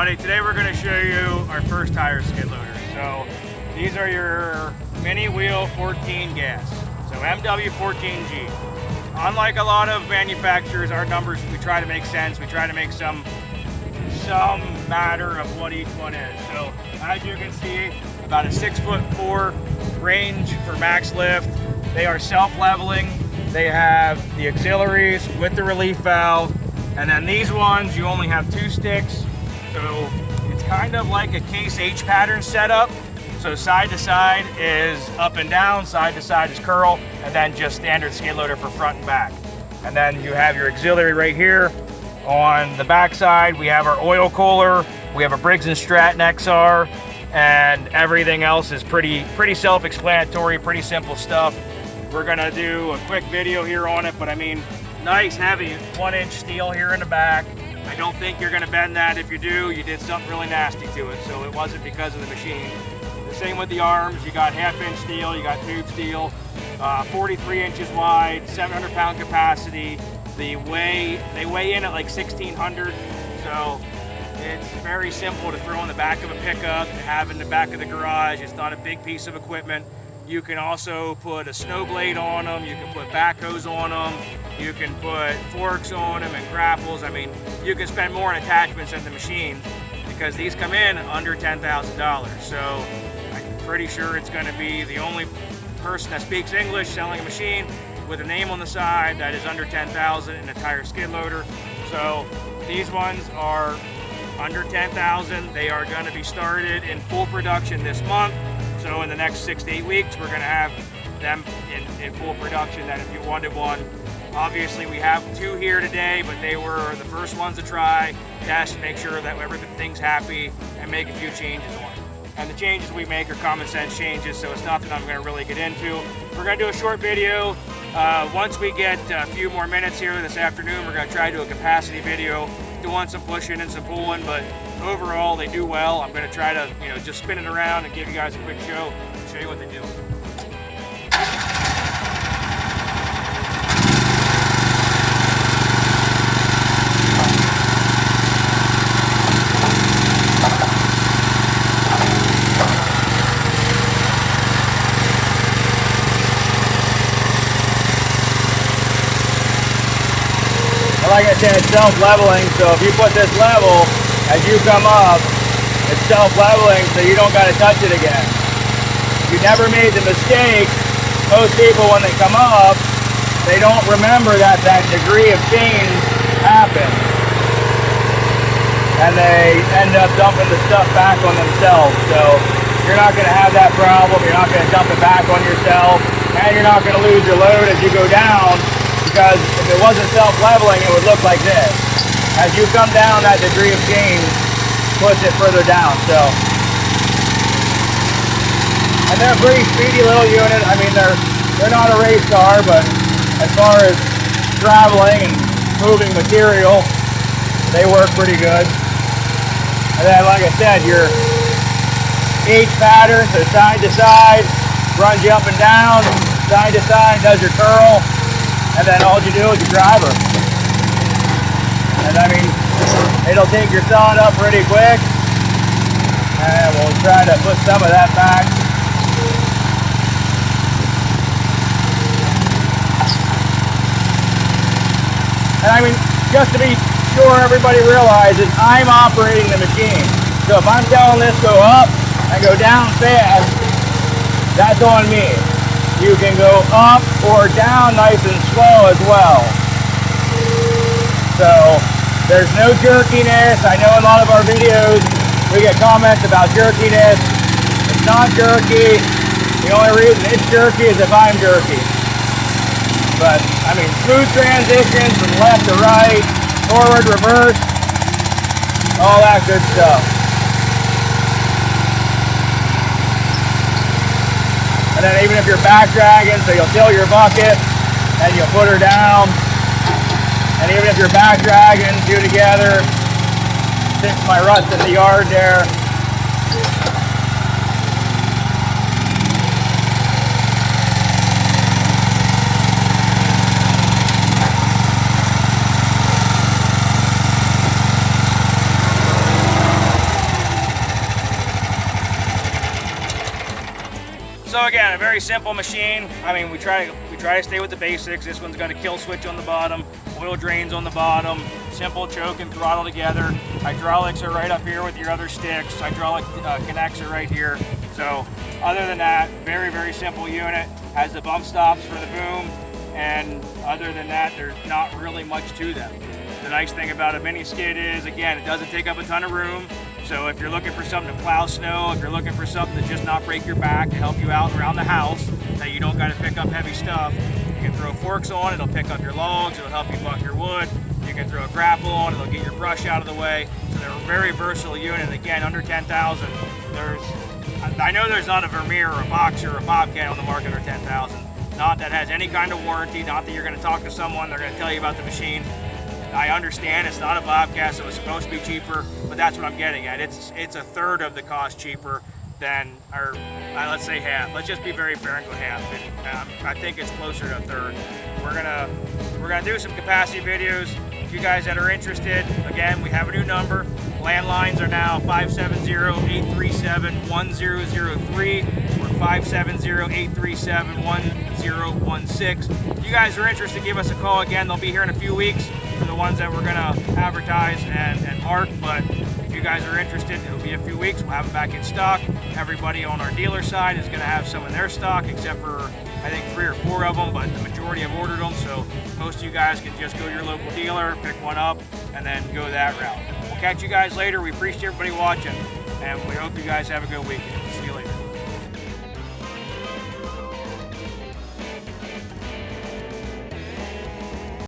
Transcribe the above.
everybody. Today we're going to show you our first tire skid loader. So these are your mini wheel 14 gas. So MW14G. Unlike a lot of manufacturers, our numbers, we try to make sense. We try to make some matter of what each one is. So as you can see, about a 6'4" range for max lift. They are self-leveling. They have the auxiliaries with the relief valve. And then these ones, you only have 2 sticks. So it's kind of like a case H pattern setup. So side to side is up and down, side to side is curl, and then just standard skid loader for front and back. And then you have your auxiliary right here. On the back side, we have our oil cooler, we have a Briggs & Stratton XR, and everything else is pretty self-explanatory, pretty simple stuff. We're gonna do a quick video here on it, but I mean, nice heavy 1-inch steel here in the back. I don't think you're gonna bend that. If you do, you did something really nasty to it, so it wasn't because of the machine. The same with the arms. You got 1/2-inch steel, you got tube steel, 43 inches wide, 700-pound capacity. They weigh in at like 1,600, so it's very simple to throw in the back of a pickup, to have in the back of the garage. It's not a big piece of equipment. You can also put a snow blade on them, you can put backhoes on them, you can put forks on them and grapples. I mean, you can spend more on attachments than the machines because these come in under $10,000. So I'm pretty sure it's gonna be the only person that speaks English selling a machine with a name on the side that is under 10,000 in a tire skid loader. So these ones are under 10,000. They are going to be started in full production this month. So in the next 6 to 8 weeks, we're going to have them in full production. That if you wanted one, obviously we have 2 here today, but they were the first ones to try, test, make sure that everything's happy, and make a few changes on it. And the changes we make are common sense changes, so it's nothing I'm going to really get into. We're going to do a short video. Once we get a few more minutes here this afternoon, we're going to try to do a capacity video, doing some pushing and some pulling, but overall they do well. I'm going to try to just spin it around and give you guys a quick show you what they do. Like I said, self-leveling, so if you put this level, as you come up, it's self-leveling, so you don't got to touch it again. You never made the mistake. Most people, when they come up, they don't remember that degree of change happened. And they end up dumping the stuff back on themselves. So you're not going to have that problem. You're not going to dump it back on yourself. And you're not going to lose your load as you go down. Because if it wasn't self-leveling, it would look like this. As you come down, that degree of change puts it further down. So, and they're a pretty speedy little unit. I mean, they're not a race car, but as far as traveling and moving material, they work pretty good. And then, like I said, your H pattern, so side to side, runs you up and down, side to side, does your curl. And then all you do is you drive her. And I mean, it'll take your sawing up pretty quick. And we'll try to put some of that back. And I mean, just to be sure everybody realizes, I'm operating the machine. So if I'm telling this go up and go down fast, that's on me. You can go up or down nice and slow as well. So there's no jerkiness. I know in a lot of our videos we get comments about jerkiness. It's not jerky. The only reason it's jerky is if I'm jerky. But I mean, smooth transitions from left to right, forward, reverse, all that good stuff. And then even if you're back dragging, so you'll fill your bucket and you'll put her down. And even if you're back dragging, two together, fix my rust in the yard there. So again, a very simple machine. I mean, we try to stay with the basics. This one's got a kill switch on the bottom, oil drains on the bottom, simple choke and throttle together. Hydraulics are right up here with your other sticks. Hydraulic connects are right here. So other than that, very, very simple unit. Has the bump stops for the boom, and other than that, there's not really much to them. The nice thing about a mini skid is, again, it doesn't take up a ton of room. So if you're looking for something to plow snow, if you're looking for something to just not break your back, to help you out around the house, that you don't got to pick up heavy stuff, you can throw forks on, it'll pick up your logs, it'll help you buck your wood. You can throw a grapple on, it'll get your brush out of the way. So they're a very versatile unit. Again, under 10,000, I know there's not a Vermeer or a Boxer or a Bobcat on the market under 10,000. Not that has any kind of warranty, not that you're going to talk to someone, they're going to tell you about the machine. I understand it's not a Bobcat, so it's supposed to be cheaper, but that's what I'm getting at. It's a third of the cost cheaper than, or let's say half. Let's just be very fair and go half. And, I think it's closer to a third. We're gonna do some capacity videos. If you guys that are interested, again, we have a new number. Landlines are now 570-837-1003 or 570-837-1016. If you guys are interested, give us a call. Again, they'll be here in a few weeks for the ones that we're gonna advertise and mark, but if you guys are interested, it'll be a few weeks. We'll have them back in stock. Everybody on our dealer side is gonna have some in their stock, except for I think 3 or 4 of them, but the majority have ordered them, so most of you guys can just go to your local dealer, pick one up, and then go that route. We'll catch you guys later. We appreciate everybody watching, and we hope you guys have a good weekend.